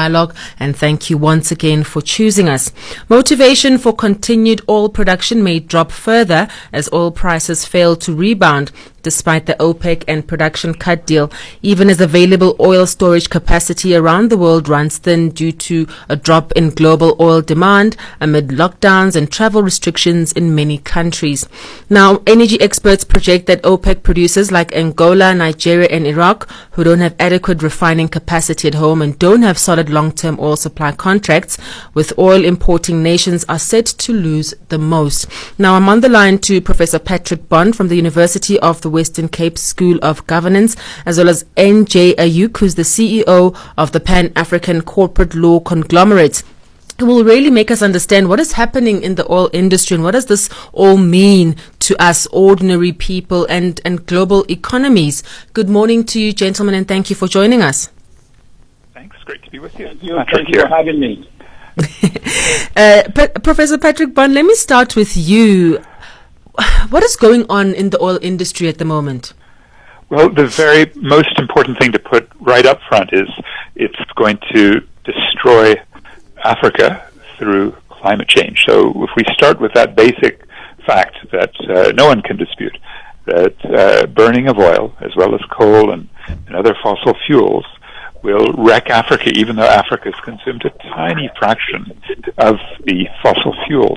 Dialogue, and thank you once again for choosing us. Motivation for continued oil production may drop further as oil prices fail to rebound despite the OPEC and production cut deal, even as available oil storage capacity around the world runs thin due to a drop in global oil demand amid lockdowns and travel restrictions in many countries. Now, energy experts project that OPEC producers like Angola, Nigeria and Iraq, who don't have adequate refining capacity at home and don't have solid long-term oil supply contracts with oil importing nations, are set to lose the most. Now, I'm on the line to Professor Patrick Bond from the University of the Western Cape School of Governance, as well as NJ Ayuk, who's the CEO of the Pan-African Corporate Law Conglomerate. It will really make us understand what is happening in the oil industry and what does this all mean to us ordinary people and global economies. Good morning to you, gentlemen, and thank you for joining us. Thanks. Great to be with you. Thank you for having me. Professor Patrick Bond, let me start with you. What is going on in the oil industry at the moment? Well, the very most important thing to put right up front is it's going to destroy Africa through climate change. So if we start with that basic fact that no one can dispute, that burning of oil as well as coal and other fossil fuels will wreck Africa, even though Africa has consumed a tiny fraction of the fossil fuels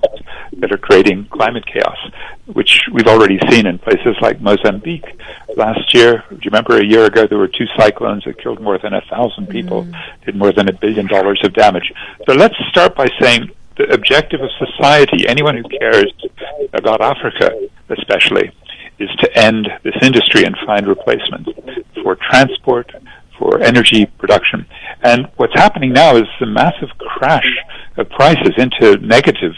that are creating climate chaos, which we've already seen in places like Mozambique. Last year, do you remember a year ago, there were 2 cyclones that killed more than 1,000 people, did more than $1 billion of damage. So let's start by saying the objective of society, anyone who cares about Africa especially, is to end this industry and find replacements for transport, for energy production. And what's happening now is a massive crash of prices into negative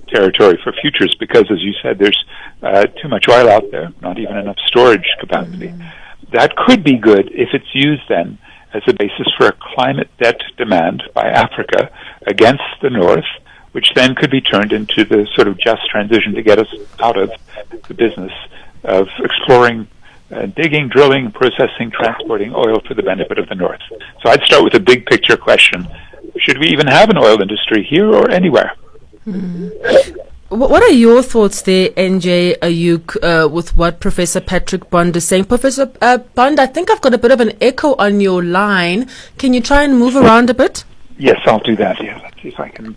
territory for futures because, as you said, there's too much oil out there, not even enough storage capacity. That could be good if it's used then as a basis for a climate debt demand by Africa against the North, which then could be turned into the sort of just transition to get us out of the business of exploring digging, drilling, processing, transporting oil for the benefit of the North. So I'd start with a big picture question. Should we even have an oil industry here or anywhere? What are your thoughts there, NJ Ayuk, with what Professor Patrick Bond is saying? Professor Bond, I think I've got a bit of an echo on your line. Can you try and move around a bit? Yes, I'll do that. Yeah, let's see if I can.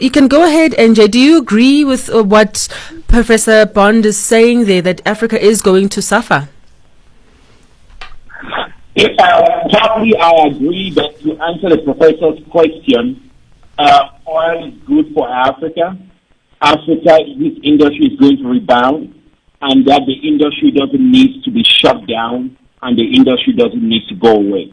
You can go ahead, NJ. Do you agree with what Professor Bond is saying there, that Africa is going to suffer? Yes, partly I agree, but to answer the professor's question, oil is good for Africa. Africa, this industry is going to rebound, and that the industry doesn't need to be shut down, and the industry doesn't need to go away.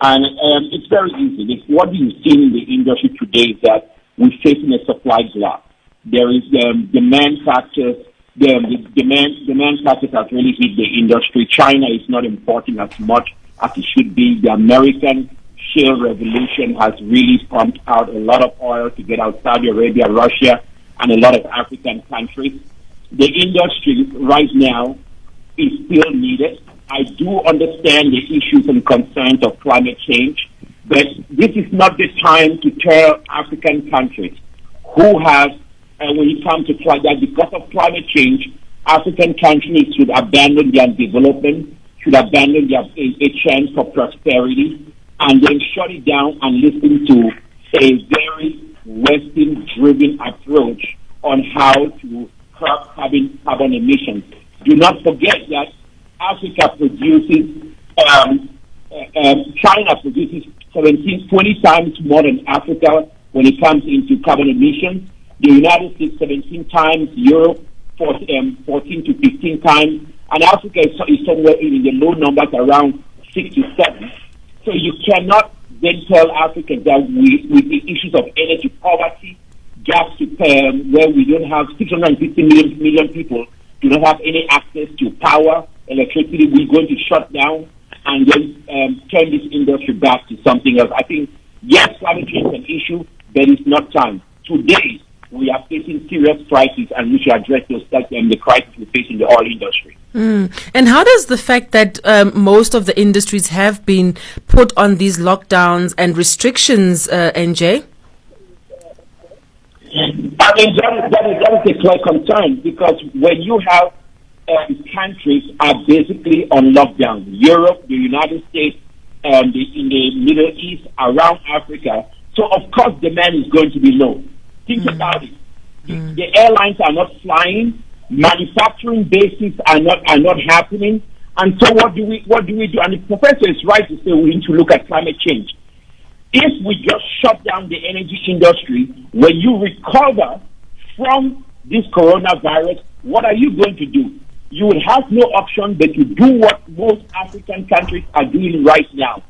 And it's very easy. What we've seen in the industry today is that we're facing a supply glut. There is demand factors. The demand factors have really hit the industry. China is not importing as much as it should be. The American shale revolution has really pumped out a lot of oil to get out Saudi Arabia, Russia, and a lot of African countries. The industry right now is still needed. I do understand the issues and concerns of climate change, but this is not the time to tell African countries who have, when it comes to climate, because of climate change, African countries should abandon their development, should abandon their a chance for prosperity, and then shut it down and listen to a very Western-driven approach on how to curb carbon emissions. Do not forget that Africa produces, China produces 20 times more than Africa when it comes into carbon emissions. The United States 17 times, Europe 14 to 15 times, and Africa is somewhere in the low numbers around 6 to 7. So you cannot then tell Africans that with the issues of energy poverty, gaps to where we don't have 650 million people do not have any access to power, electricity, we're going to shut down and then turn this industry back to something else. I think, yes, climate change is an issue, but it's not time. Today, we are facing serious crises, and we should address the crisis we face in the oil industry. And how does the fact that most of the industries have been put on these lockdowns and restrictions, NJ? I mean, that is a clear concern, because when you have countries are basically on lockdown, Europe, the United States, in the Middle East, around Africa, so of course demand is going to be low. Think about it. The airlines are not flying, manufacturing bases are not happening, and so what do we do? And the professor is right to say we need to look at climate change. If we just shut down the energy industry, when you recover from this coronavirus, what are you going to do? You will have no option but to do what most African countries are doing right now.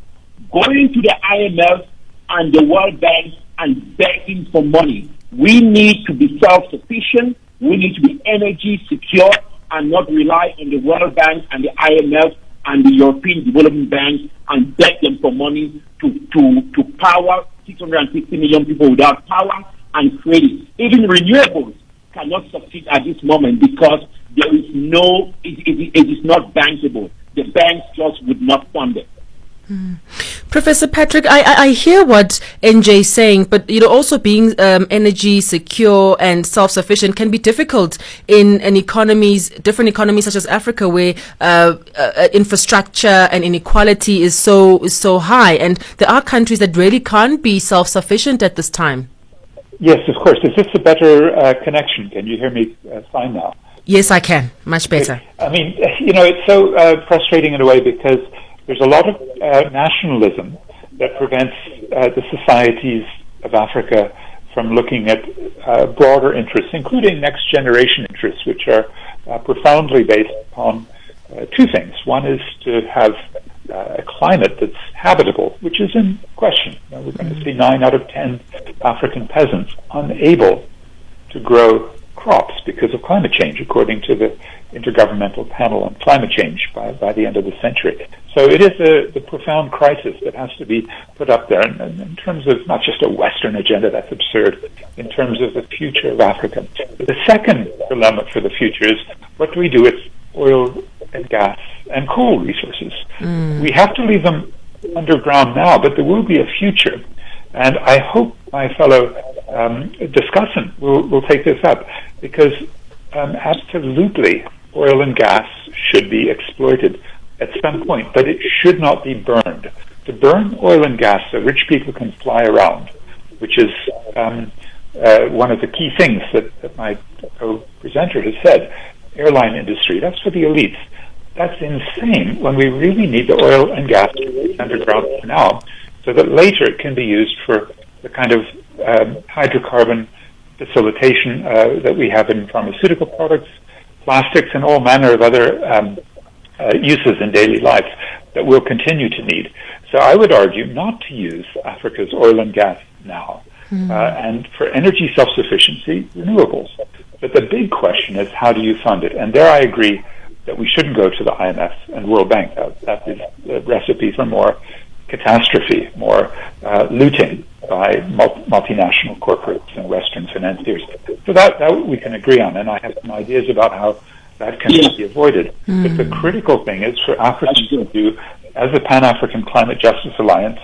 Going to the IMF and the World Bank and begging for money. We need to be self-sufficient. We need to be energy secure and not rely on the World Bank and the IMF and the European Development Bank and beg them for money to power 660 million people without power and credit. Even renewables cannot succeed at this moment because there is it is not bankable. The banks just would not fund it. Professor Patrick, I hear what NJ is saying, but also being energy secure and self-sufficient can be difficult in different economies such as Africa, where infrastructure and inequality is so high, and there are countries that really can't be self-sufficient at this time. Yes, of course. Is this a better connection? Can you hear me fine now? Yes, I can. Much better. I mean, it's so frustrating in a way because there's a lot of nationalism that prevents the societies of Africa from looking at broader interests, including next generation interests, which are profoundly based upon two things. One is to have a climate that's habitable, which is in question. We're going to see 9 out of 10 African peasants unable to grow crops because of climate change, according to the Intergovernmental Panel on Climate Change by the end of the century. So it is the profound crisis that has to be put up there in terms of not just a Western agenda, that's absurd, in terms of the future of Africa. The second dilemma for the future is, what do we do with oil and gas and coal resources? We have to leave them underground now, but there will be a future. And I hope my fellow discussant will take this up, because absolutely oil and gas should be exploited at some point, but it should not be burned. To burn oil and gas so rich people can fly around, which is one of the key things that my co-presenter has said, airline industry, that's for the elites. That's insane when we really need the oil and gas underground now, so that later it can be used for the kind of hydrocarbon facilitation that we have in pharmaceutical products, plastics, and all manner of other uses in daily life that we'll continue to need. So I would argue not to use Africa's oil and gas now, and for energy self-sufficiency, renewables. But the big question is, how do you fund it? And there I agree that we shouldn't go to the IMF and World Bank. That is a recipe for more catastrophe, more looting by multinational corporates and Western financiers. So that we can agree on, and I have some ideas about how that can be avoided. But the critical thing is for Africans to do, as the Pan-African Climate Justice Alliance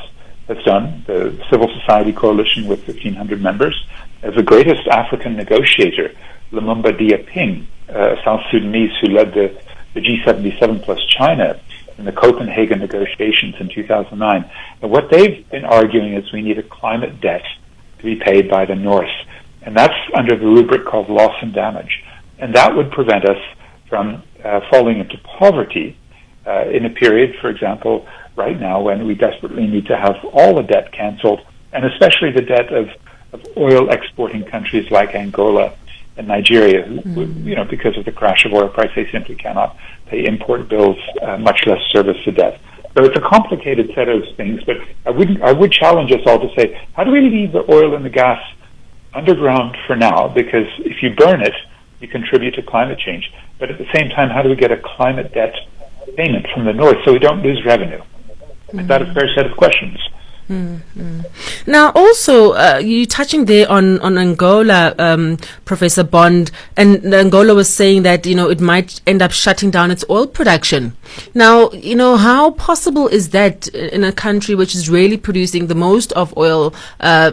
has done, the civil society coalition with 1,500 members, as the greatest African negotiator, Lumumba Diaping, South Sudanese who led the G77 plus China in the Copenhagen negotiations in 2009. And what they've been arguing is we need a climate debt to be paid by the North. And that's under the rubric called loss and damage. And that would prevent us from falling into poverty in a period, for example, right now when we desperately need to have all the debt canceled, and especially the debt of oil exporting countries like Angola and Nigeria, who, because of the crash of oil price, they simply cannot pay import bills, much less service the debt. So it's a complicated set of things, but I would challenge us all to say, how do we leave the oil and the gas underground for now? Because if you burn it, you contribute to climate change. But at the same time, how do we get a climate debt payment from the North so we don't lose revenue? Is that a fair set of questions? Now, also, you touching there on Angola, Professor Bond, and Angola was saying that, it might end up shutting down its oil production. Now, how possible is that in a country which is really producing the most of oil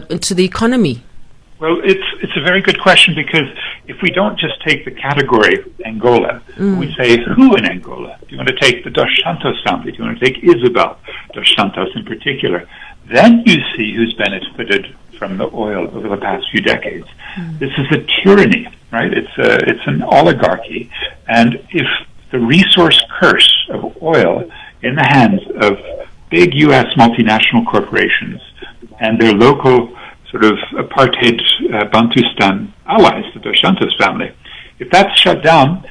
into the economy? Well, it's a very good question, because if we don't just take the category Angola, we say who in Angola? Do you want to take the Dos Santos family? Do you want to take Isabel Dos Santos in particular? Then you see who's benefited from the oil over the past few decades. This is a tyranny, right? It's an oligarchy, and if the resource curse of oil in the hands of big U.S. multinational corporations and their local sort of apartheid Bantustan allies, the Dos Santos family, if that's shut down,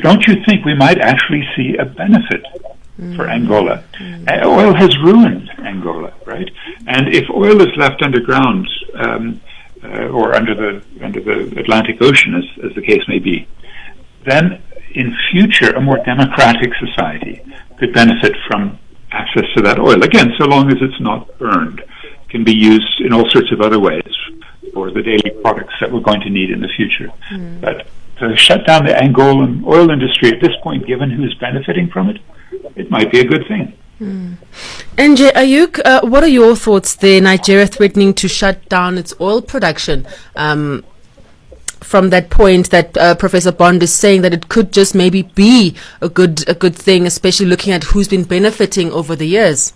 don't you think we might actually see a benefit for Angola? Oil has ruined Angola, right? And if oil is left underground or under the Atlantic Ocean, as the case may be, then in future a more democratic society could benefit from access to that oil. Again, so long as it's not burned, it can be used in all sorts of other ways for the daily products that we're going to need in the future. But to shut down the Angolan oil industry at this point, given who's benefiting from it, it might be a good thing. NJ Ayuk, what are your thoughts there? Nigeria threatening to shut down its oil production from that point that Professor Bond is saying that it could just maybe be a good thing, especially looking at who's been benefiting over the years.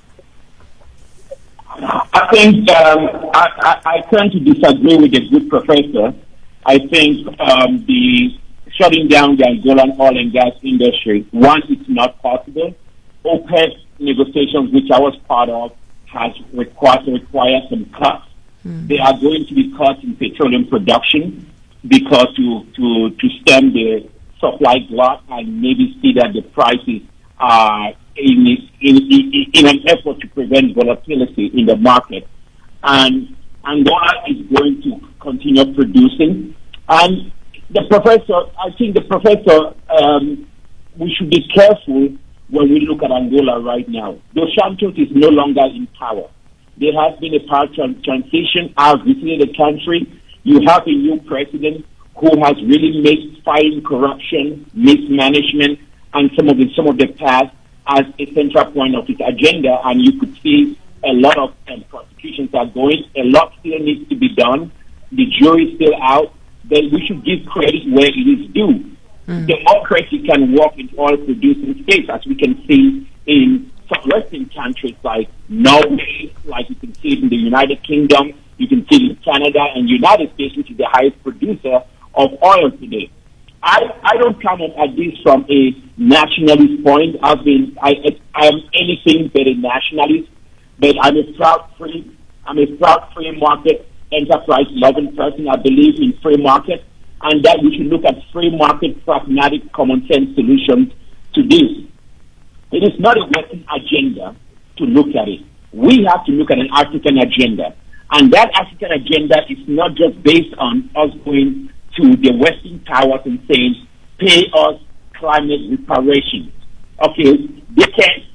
I think I tend to disagree with the good professor. I think the shutting down the Angolan oil and gas industry, once it's not possible. OPEC negotiations, which I was part of, has required some cuts. There are going to be cuts in petroleum production because to stem the supply glut and maybe see that the prices are in an effort to prevent volatility in the market. And Angola is going to continue producing. And I think the professor, we should be careful when we look at Angola right now. Dos Santos is no longer in power. There has been a power transition. I've visited the country. You have a new president who has really made fighting corruption, mismanagement, and some of the past as a central point of his agenda. And you could see a lot of prosecutions are going. A lot still needs to be done. The jury is still out. Then we should give credit where it is due. Democracy can work in oil-producing states, as we can see in some Western countries like Norway, like you can see it in the United Kingdom, you can see it in Canada and United States, which is the highest producer of oil today. I don't come at this from a nationalist point. I am anything but a nationalist, but I'm a proud free market enterprise-loving person. I believe in free market, and that we should look at free market, pragmatic, common sense solutions to this. It is not a Western agenda to look at it. We have to look at an African agenda. And that African agenda is not just based on us going to the Western powers and saying, pay us climate reparations. Okay,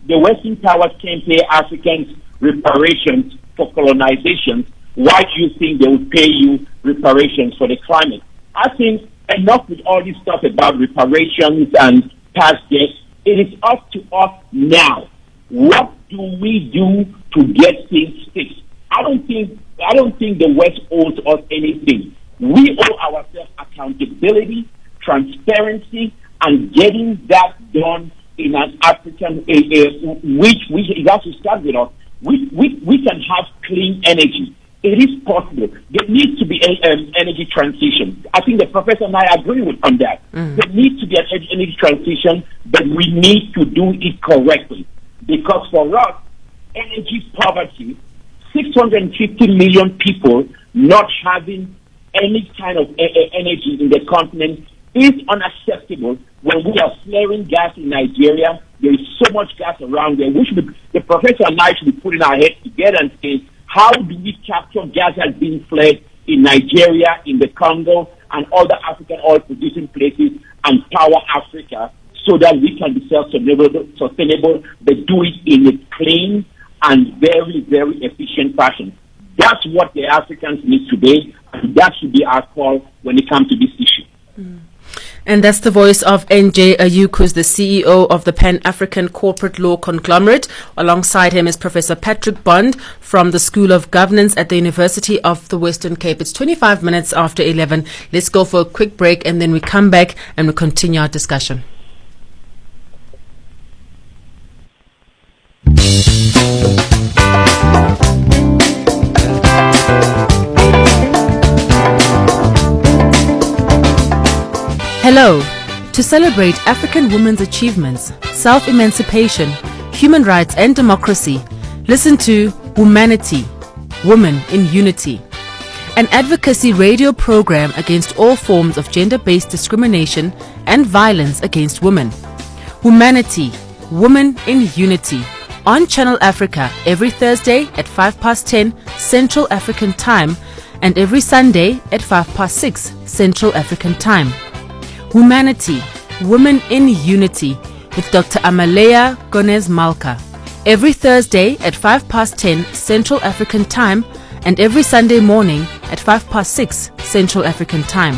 the Western powers can pay Africans reparations for colonization. Why do you think they would pay you reparations for the climate? I think enough with all this stuff about reparations and past debts. It is up to us now. What do we do to get things fixed? I don't think the West owes us anything. We owe ourselves accountability, transparency, and getting that done in an African which it has to start with us. We can have clean energy. It is possible. There needs to be an energy transition. I think the professor and I agree on that. There needs to be an energy transition, but we need to do it correctly. Because for us, energy poverty, 650 million people not having any kind of energy in the continent is unacceptable. When we are flaring gas in Nigeria, there is so much gas around there. The professor and I should be putting our heads together and saying, how do we capture gas that's being flared in Nigeria, in the Congo, and other African oil-producing places and power Africa so that we can be self-sustainable, but do it in a clean and very, very efficient fashion. That's what the Africans need today, and that should be our call when it comes to this issue. And that's the voice of NJ Ayuk, who's the CEO of the Pan-African Corporate Law Conglomerate. Alongside him is Professor Patrick Bond from the School of Governance at the University of the Western Cape. It's 25 minutes after 11. Let's go for a quick break, and then we come back and we continue our discussion. Hello. To celebrate African women's achievements, self-emancipation, human rights and democracy, listen to Womanity, Women in Unity, an advocacy radio program against all forms of gender-based discrimination and violence against women. Womanity, Women in Unity, on Channel Africa every Thursday at 10:05 Central African Time and every Sunday at 6:05 Central African Time. Womanity, Women in Unity with Dr. Amalea Gonez Malka every Thursday at 10:05 Central African Time and every Sunday morning at 6:05 Central African Time.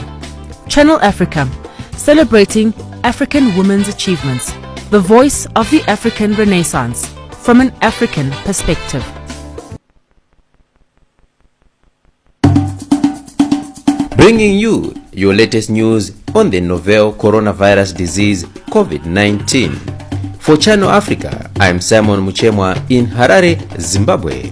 Channel Africa, celebrating African women's achievements, the voice of the African Renaissance from an African perspective. Bringing you your latest news on the novel coronavirus disease COVID-19. For Channel Africa, I'm Simon Muchemwa in Harare, Zimbabwe.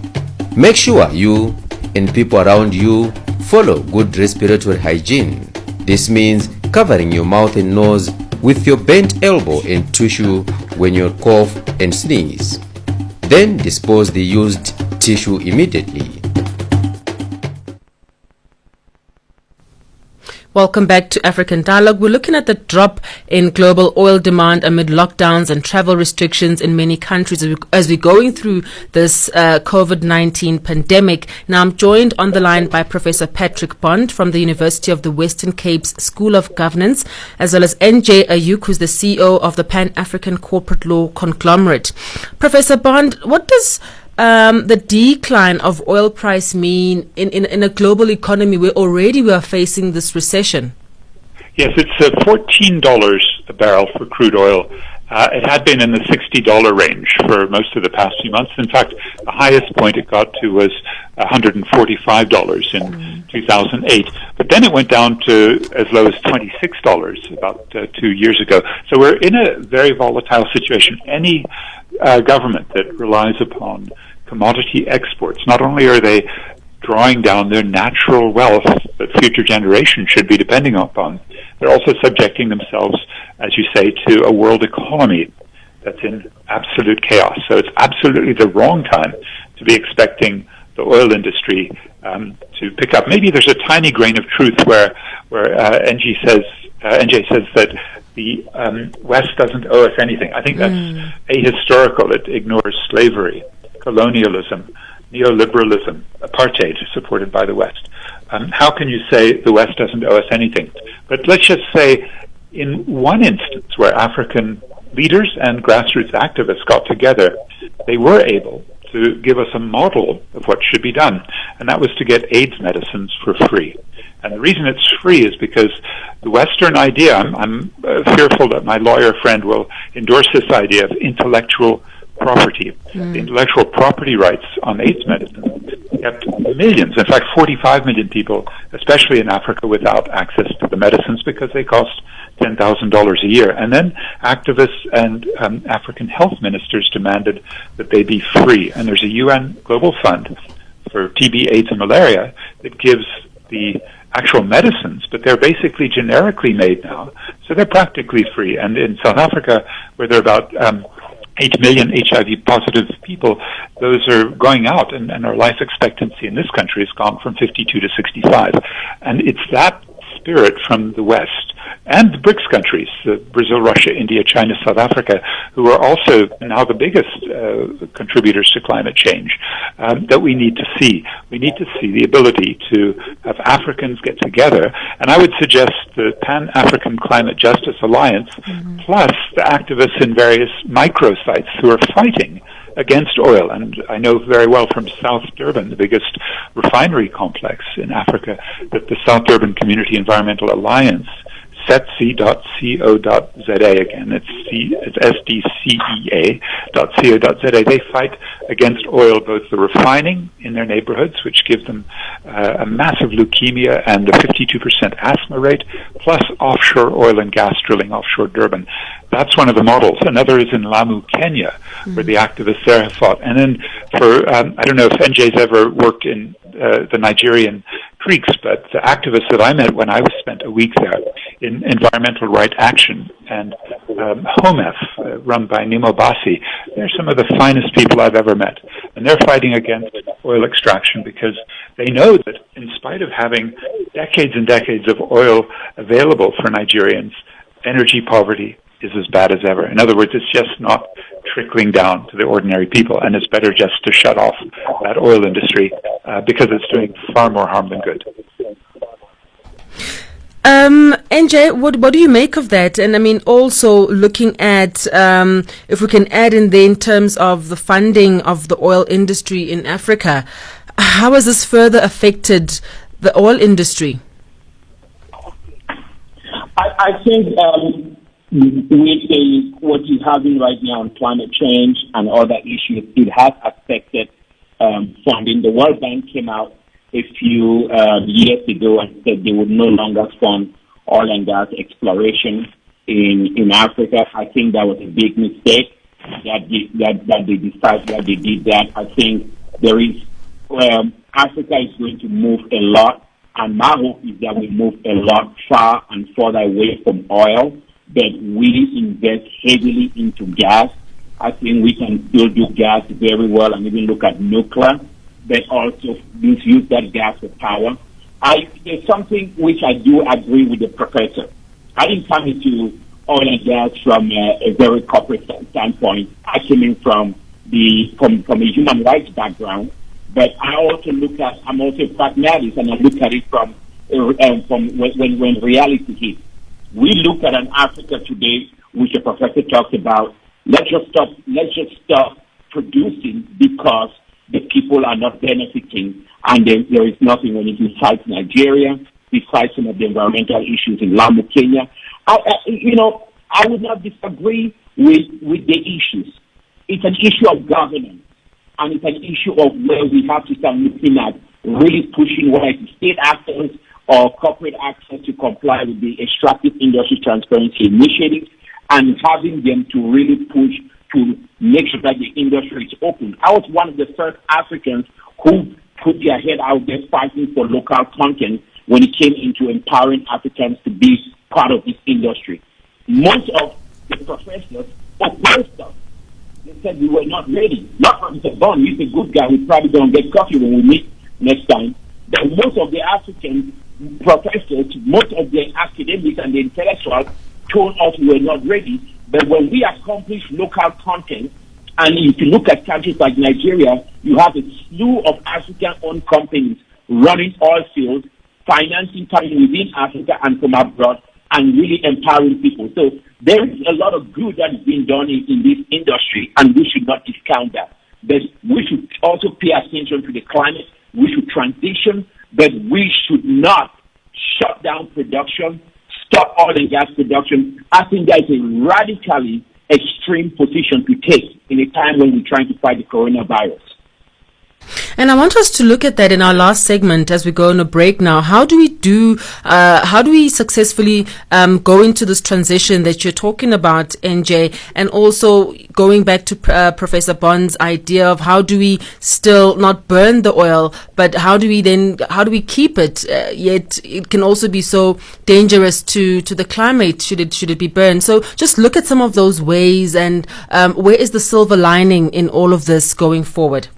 Make sure you and people around you follow good respiratory hygiene. This means covering your mouth and nose with your bent elbow and tissue when you cough and sneeze. Then dispose the used tissue immediately. Welcome back to African Dialogue. We're looking at the drop in global oil demand amid lockdowns and travel restrictions in many countries as we're going through this COVID-19 pandemic. Now, I'm joined on the line by Professor Patrick Bond from the University of the Western Cape's School of Governance, as well as NJ Ayuk, who's the CEO of the Pan-African Corporate Law Conglomerate. Professor Bond, what does the decline of oil price mean in a global economy where already we are facing this recession? Yes, it's $14 a barrel for crude oil. It had been in the $60 range for most of the past few months. In fact, the highest point it got to was $145 in 2008. But then it went down to as low as $26 about 2 years ago. So we're in a very volatile situation. Any government that relies upon commodity exports, not only are they drawing down their natural wealth that future generations should be depending upon, they're also subjecting themselves, as you say, to a world economy that's in absolute chaos. So it's absolutely the wrong time to be expecting the oil industry to pick up. Maybe there's a tiny grain of truth where NJ says that the West doesn't owe us anything. I think that's ahistorical. It ignores slavery, colonialism, neoliberalism, apartheid supported by the West. How can you say the West doesn't owe us anything? But let's just say in one instance where African leaders and grassroots activists got together, they were able to give us a model of what should be done, and that was to get AIDS medicines for free. And the reason it's free is because the Western idea, I'm fearful that my lawyer friend will endorse this idea of intellectual property. The intellectual property rights on AIDS medicine kept millions, in fact 45 million people, especially in Africa, without access to the medicines because they cost $10,000 a year. And then activists and African health ministers demanded that they be free. And there's a UN Global Fund for TB, AIDS, and malaria that gives the actual medicines, but they're basically generically made now, so they're practically free. And in South Africa, where there are about 8 million HIV positive people, those are going out, and our life expectancy in this country has gone from 52 to 65. And it's that spirit from the West and the BRICS countries, Brazil, Russia, India, China, South Africa, who are also now the biggest contributors to climate change, that we need to see. We need to see the ability to have Africans get together, and I would suggest the Pan-African Climate Justice Alliance, plus the activists in various microsites who are fighting against oil. And I know very well from South Durban, the biggest refinery complex in Africa, that the South Durban Community Environmental Alliance, SETC.co.za, again, it's SDCEA.co.za. They fight against oil, both the refining in their neighborhoods, which gives them a massive leukemia and a 52% asthma rate, plus offshore oil and gas drilling offshore Durban. That's one of the models. Another is in Lamu, Kenya, where the activists there have fought. And then for, I don't know if NJ's ever worked in the Nigerian creeks, but the activists that I met when I spent a week there in Environmental Right Action and HOMEF, run by Nimo Basi, they're some of the finest people I've ever met. And they're fighting against oil extraction because they know that in spite of having decades and decades of oil available for Nigerians, energy poverty is as bad as ever. In other words, it's just not trickling down to the ordinary people, and it's better just to shut off that oil industry because it's doing far more harm than good. NJ, what do you make of that? And I mean, also looking at if we can add in there in terms of the funding of the oil industry in Africa, how has this further affected the oil industry? I think with what is happening right now on climate change and other issues, it has affected funding. The World Bank came out a few years ago and said they would no longer fund oil and gas exploration in Africa. I think that was a big mistake that they decided that they did that. I think there is Africa is going to move a lot, and my hope is that we move a lot far and further away from oil, that we invest heavily into gas. I think we can still do gas very well and even look at nuclear, but also use that gas for power. There's something which I do agree with the professor. I didn't come into oil and gas from a very corporate standpoint. I came in from a human rights background, but I also I'm also a pragmatist, and I look at it from when reality hits. We look at an Africa today, which the professor talked about. Let's just stop producing because the people are not benefiting, and there is nothing when it besides Nigeria, besides some of the environmental issues in Lamu, Kenya. I would not disagree with the issues. It's an issue of governance, and it's an issue of where we have to start looking at really pushing whether it's state actors or corporate actors to comply with the Extractive Industry Transparency Initiative, and having them to really push to make sure that the industry is open. I was one of the first Africans who put their head out there fighting for local content when it came into empowering Africans to be part of this industry. Most of the professors opposed us. They said we were not ready. Not Professor Bond, he's a good guy. We probably don't get coffee when we meet next time. But most of the African professors, most of the academics and the intellectuals told us we were not ready. But when we accomplish local content, and if you look at countries like Nigeria, you have a slew of African-owned companies running oil fields, financing coming within Africa and from abroad, and really empowering people. So there is a lot of good that is being done in this industry, and we should not discount that. But we should also pay attention to the climate. We should transition, but we should not shut down production, stop oil and gas production. I think that is a radically extreme position to take in a time when we're trying to fight the coronavirus. And I want us to look at that in our last segment as we go on a break now. How do we successfully go into this transition that you're talking about, NJ, and also going back to Professor Bond's idea of how do we still not burn the oil, but how do we keep it, yet it can also be so dangerous to the climate should it be burned. So just look at some of those ways, and where is the silver lining in all of this going forward?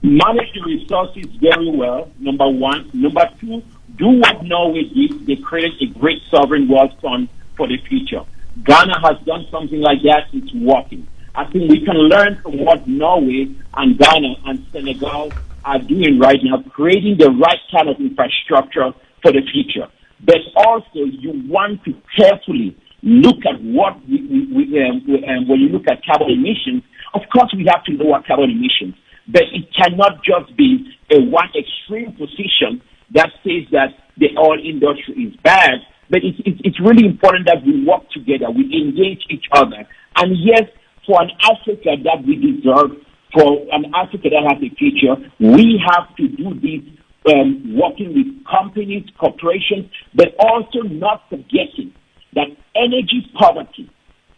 Manage the resources very well, number one. Number two, do what Norway did. They created a great sovereign wealth fund for the future. Ghana has done something like that. It's working. I think we can learn from what Norway and Ghana and Senegal are doing right now, creating the right kind of infrastructure for the future. But also, you want to carefully look at what when you look at carbon emissions, of course we have to lower carbon emissions, but it cannot just be a one extreme position that says that the oil industry is bad. But it's really important that we work together, we engage each other. And yes, for an Africa that we deserve, for an Africa that has a future, we have to do this working with companies, corporations, but also not forgetting that energy poverty,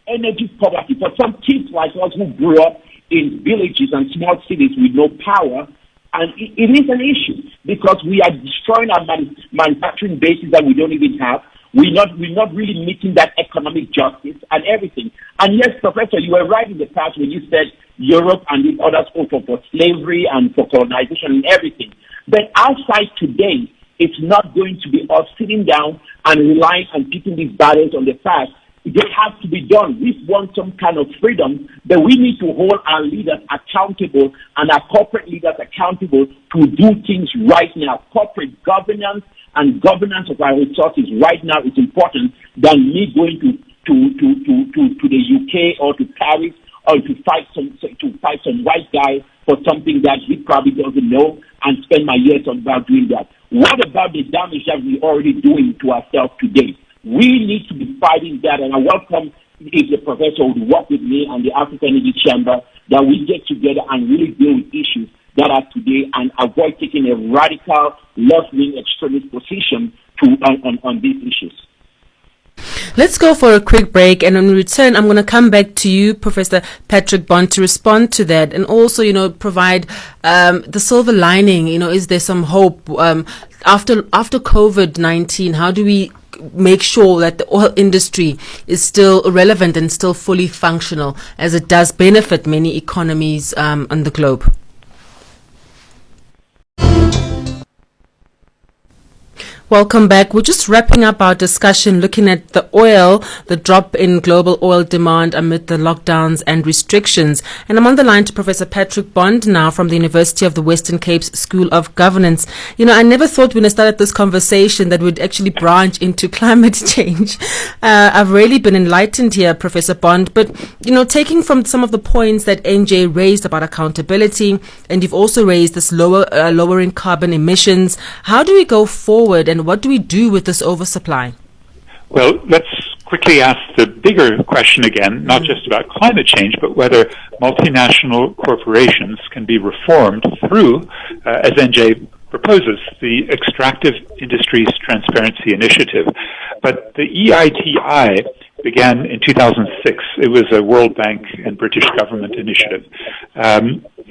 for some kids like us who grew up in villages and small cities with no power, and it is an issue because we are destroying our manufacturing bases that we don't even have. We're not really meeting that economic justice and everything. And yes, Professor, you were right in the past when you said Europe and these others fought for slavery and for colonization and everything. But outside today, it's not going to be us sitting down and relying and picking these battles on the past. They have to be done. We want some kind of freedom, but we need to hold our leaders accountable and our corporate leaders accountable to do things right now. Corporate governance and governance of our resources right now is important than me going to the UK or to Paris or to fight some white guy for something that he probably doesn't know and spend my years on about doing that. What about the damage that we're already doing to ourselves today? We need to be fighting that, and I welcome if the professor would work with me and the African Energy Chamber, that we get together and really deal with issues that are today and avoid taking a radical left-wing extremist position on these issues. Let's go for a quick break, and in return, I'm going to come back to you, Professor Patrick Bond, to respond to that, and also, provide the silver lining. Is there some hope after COVID-19? How do we make sure that the oil industry is still relevant and still fully functional, as it does benefit many economies on the globe? Welcome back. We're just wrapping up our discussion looking at the oil, the drop in global oil demand amid the lockdowns and restrictions. And I'm on the line to Professor Patrick Bond now from the University of the Western Cape's School of Governance. I never thought when I started this conversation that we'd actually branch into climate change. I've really been enlightened here, Professor Bond. But, taking from some of the points that NJ raised about accountability, and you've also raised this lowering carbon emissions, how do we go forward and what do we do with this oversupply? Well, let's quickly ask the bigger question again, not just about climate change, but whether multinational corporations can be reformed through, as NJ proposes, the Extractive Industries Transparency Initiative. But the EITI began in 2006. It was a World Bank and British government initiative.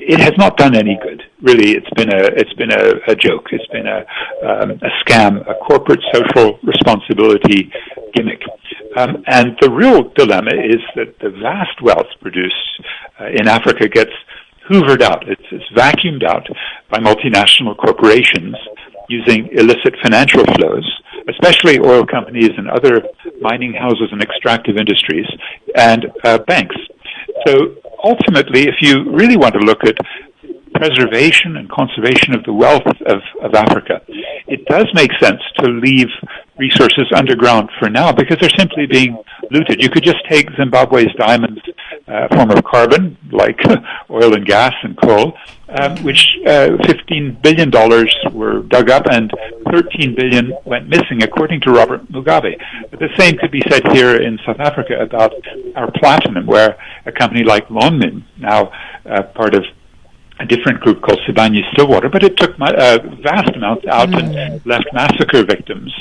It has not done any good, really. It's been a joke. It's been a scam, a corporate social responsibility gimmick. And the real dilemma is that the vast wealth produced in Africa gets hoovered out. It's vacuumed out by multinational corporations using illicit financial flows, especially oil companies and other mining houses and extractive industries, and banks. So ultimately, if you really want to look at preservation and conservation of the wealth of Africa, it does make sense to leave resources underground for now because they're simply being looted. You could just take Zimbabwe's diamonds, form of carbon, like oil and gas and coal, which $15 billion were dug up and $13 billion went missing, according to Robert Mugabe. But the same could be said here in South Africa about our platinum, where a company like Lonmin, now part of a different group called Sibanye-Stillwater, but it took vast amounts out and left massacre victims.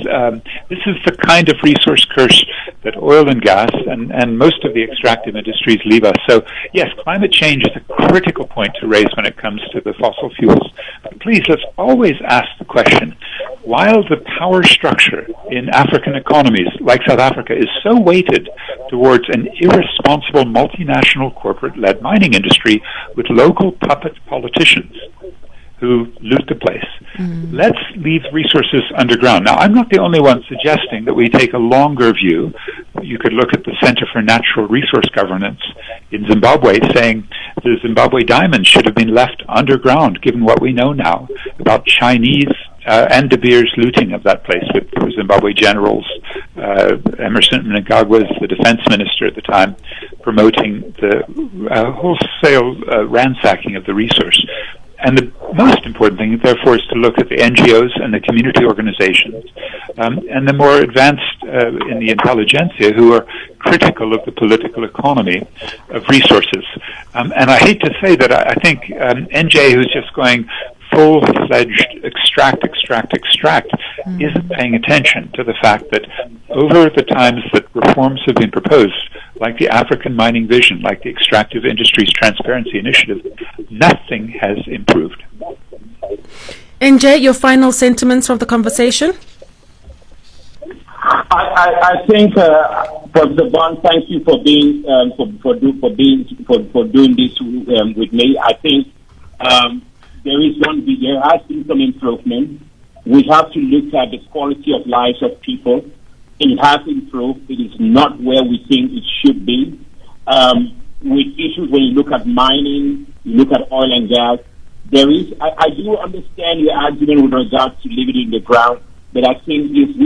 This is the kind of resource curse that oil and gas and most of the extractive industries leave us. So, yes, climate change is a critical point to raise when it comes to the fossil fuels. But please, let's always ask the question, while the power structure in African economies, like South Africa, is so weighted towards an irresponsible multinational corporate-led mining industry with local puppet politicians who loot the place. Let's leave resources underground. Now, I'm not the only one suggesting that we take a longer view. You could look at the Center for Natural Resource Governance in Zimbabwe saying the Zimbabwe diamonds should have been left underground, given what we know now about Chinese and De Beers looting of that place with Zimbabwe generals Emerson Mnangagwa was the defense minister at the time, promoting the wholesale ransacking of the resource. And the most important thing, therefore, is to look at the NGOs and the community organizations and the more advanced in the intelligentsia who are critical of the political economy of resources. And I hate to say that I think NJ, who's just going full-fledged extract, isn't paying attention to the fact that over the times that reforms have been proposed, like the African Mining Vision, like the Extractive Industries Transparency Initiative, nothing has improved. NJ, your final sentiments from the conversation? I think, Professor Bond, thank you for being for doing this with me. I think there has been some improvement. We have to look at the quality of lives of people. It has improved. It is not where we think it should be. With issues when you look at mining, you look at oil and gas, I do understand your argument with regards to living in the ground, but I think if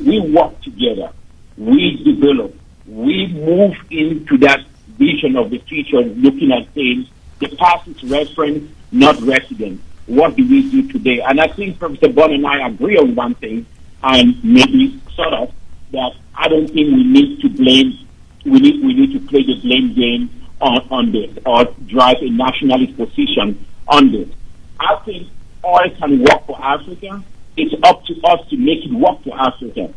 we work together, we develop, we move into that vision of the future, looking at things, the past is reference, not resident. What do we do today? And I think Professor Bond and I agree on one thing, and maybe sort of, that I don't think we need to blame, we need to play the blame game on this or drive a nationalist position on this. I think oil can work for Africa. It's up to us to make it work for Africa.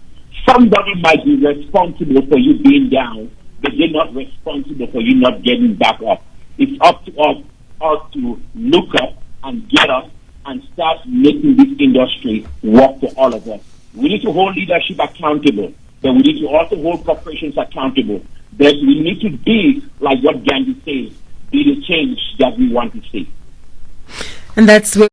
Somebody might be responsible for you being down, but they're not responsible for you not getting back up. It's up to us to look up and get up and start making this industry work for all of us. We need to hold leadership accountable, but we need to also hold corporations accountable. But we need to be, like what Gandhi says, be the change that we want to see. And that's